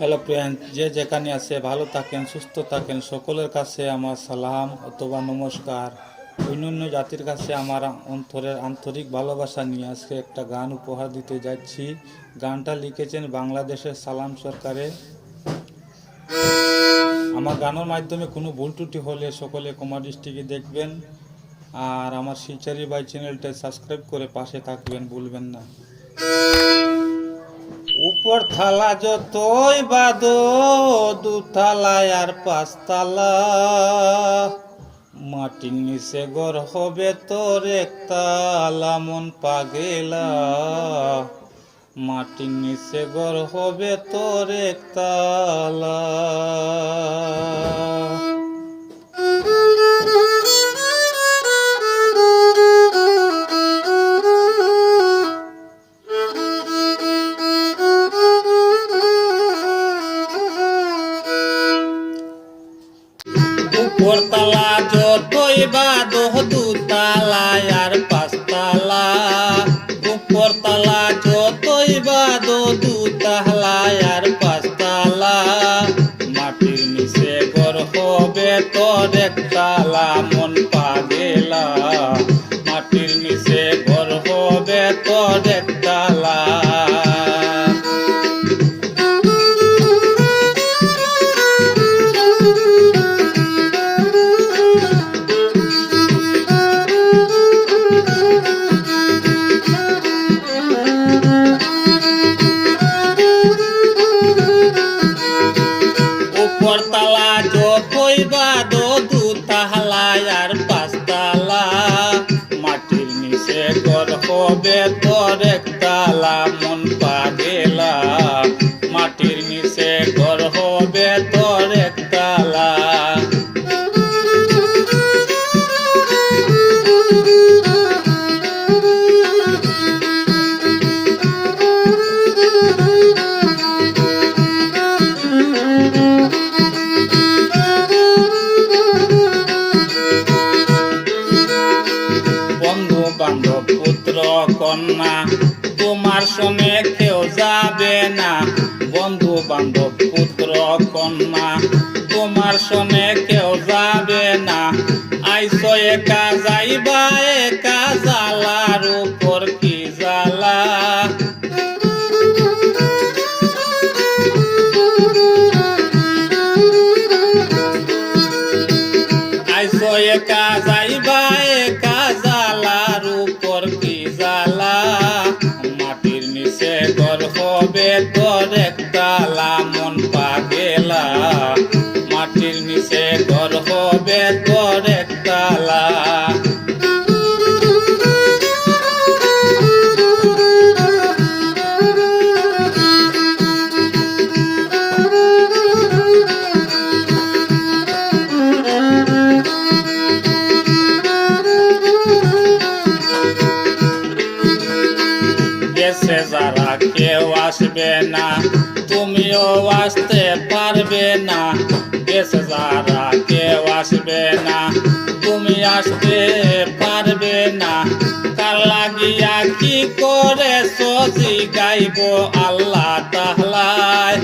Hello friend, যে যেখানে আছে ভালো থাকেন, সুস্থ থাকেন। সকলের কাছে আমার সালাম অথবা নমস্কার। অন্যান্য জাতির কাছে আমার অন্তরের আন্তরিক ভালোবাসা নিয়ে আজকে একটা গান উপহার দিতে যাচ্ছি। গানটা লিখেছেন বাংলাদেশের সালাম সরকারে। আমার গানের মাধ্যমে কোনো ভুল ত্রুটি হলে সকলে ক্ষমা দৃষ্টিকে দেখবেন। আর আমার শিলচারি বাই চ্যানেলটা সাবস্ক্রাইব করে পাশে থাকবেন, ভুলবেন না। উপর থালা যতই বাদো, দুতলায় আর পাঁচতলা, মাটির নিচে ঘর হবে তোর একতলা। মন পাগেলা, মাটির নিচে ঘর হবে তোর একতলা। উপরতলা যতই বাদো, দুতলায় আর পাঁচতলা। উপরতলা যতই বাদো, দুতলায় আর পাঁচতলা, মাটির নিচে ঘর হবে তোর একতলা। মন পাগেলা, মাটির নিচে ঘর হবে তোর একতলা। উপরতলা যতই বাদো, দুতলায় আর পাঁচতলা, মাটির নিচে ঘর হবে তোর একতলা। মন পাগেলা, মাটির নিচে ঘর হবে তোর একতলা। বন্ধু বান্ধব পুত্র কন্যা তোমার সঙ্গে কেউ যাবে না। বন্ধু বান্ধব পুত্র কন্যা তোমার সঙ্গে কেউ যাবে না। আইসো একা যাইবা একা, জ্বালার উপর কি জ্বালা। আইসো একা যাইবা একা, জ্বালার উপর কি জ্বালা। মাটির নিচে ঘর হবে তোর একতলা। মন পাগেলা, মাটির নিচে ঘর হবে তোর একতলা। দেশে যারা কেউ আসবে না, তুমিও আসতে পারবে না। দেশে যারা কেউ আসবে না, তুমি আসতে পারবে না। কার লাগিয়া কি করে সজি গাইব আল্লাহ তাআলায়।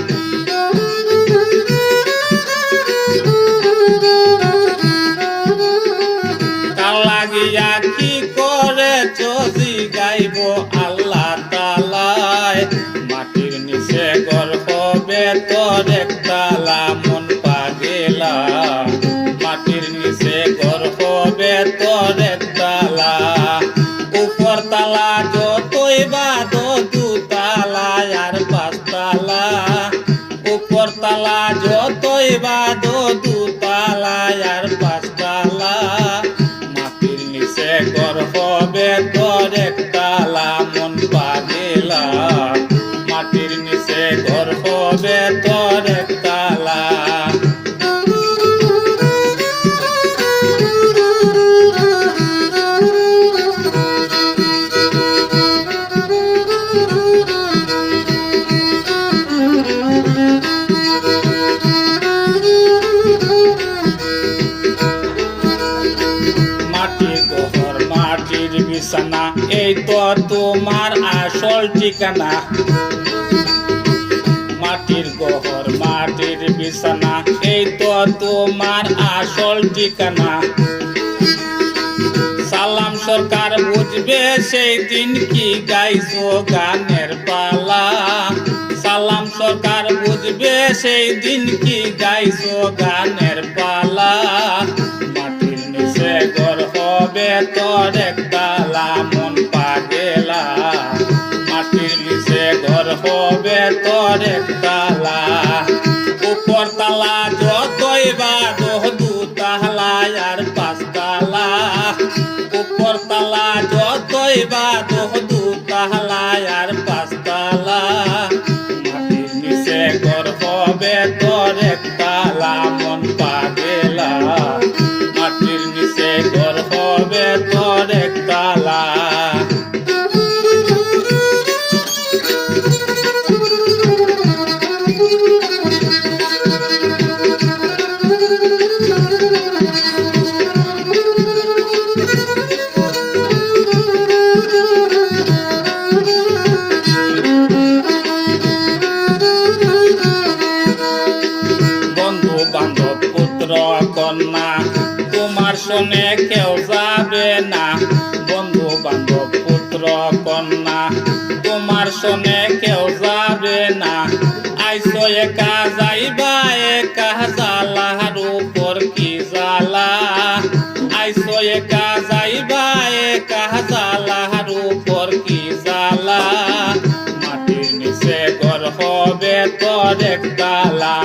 কার লাগিয়া কি করে সজি গাইব আল্লাহ তাআলায়। মাটির নিচে ঘর হবে তোর একতলা। মন পাগেলা, মাটির নিচে ঘর হবে তোর একতলা। উপরতলা যতই বাদো, দুতলায় আর পাঁচতলা। উপরতলা যতই বাদো, দুতলায় আর পাঁচতলা, মাটির নিচে ঘর হবে তোর একতলা। মন পাগেলা, মাটির নিচে ঘর হবে তোর একতলা। মাটির ঘর মাটির বিছানা, এই তো তোমার আসল ঠিকানা। মাটির মাটির ঘর মাটির বিছানা, এই তো তোমার আসল ঠিকানা। সালাম সরকার বুঝবে সেই দিন কি গাইছো গানের পালা। সালাম সরকার বুঝবে সেই দিন কি গাইছো গানের পালা। মাটির নিচে ঘর হবে তোর একতলা মন পাগেলা। মাটির নিচে ঘর হবে তোর একতলা। উপর তালা যতই বাঁধো দুতলা আর পাঁচতলা। উপর তালা যতই বাঁধো দুতলা আর পাঁচতলা। মাটির নিচে ঘর হবে তোর একতলা মন পাগেলা। মাটির নিচে ঘর হবে তোর একতলা। বন্ধু বান্ধব পুত্র কন্যা তোমার শোনে কেউ যাবে না। বন্ধু বান্ধব পুত্র কন্যা তোমার শোনে কেউ যাবে না। আইসো একা যাইবা একা জালার উপর কি জ্বালা। আইসো একা যাইবা একা জালার উপর কি জ্বালা। মাটির নিচে ঘর হবে তোর একতলা।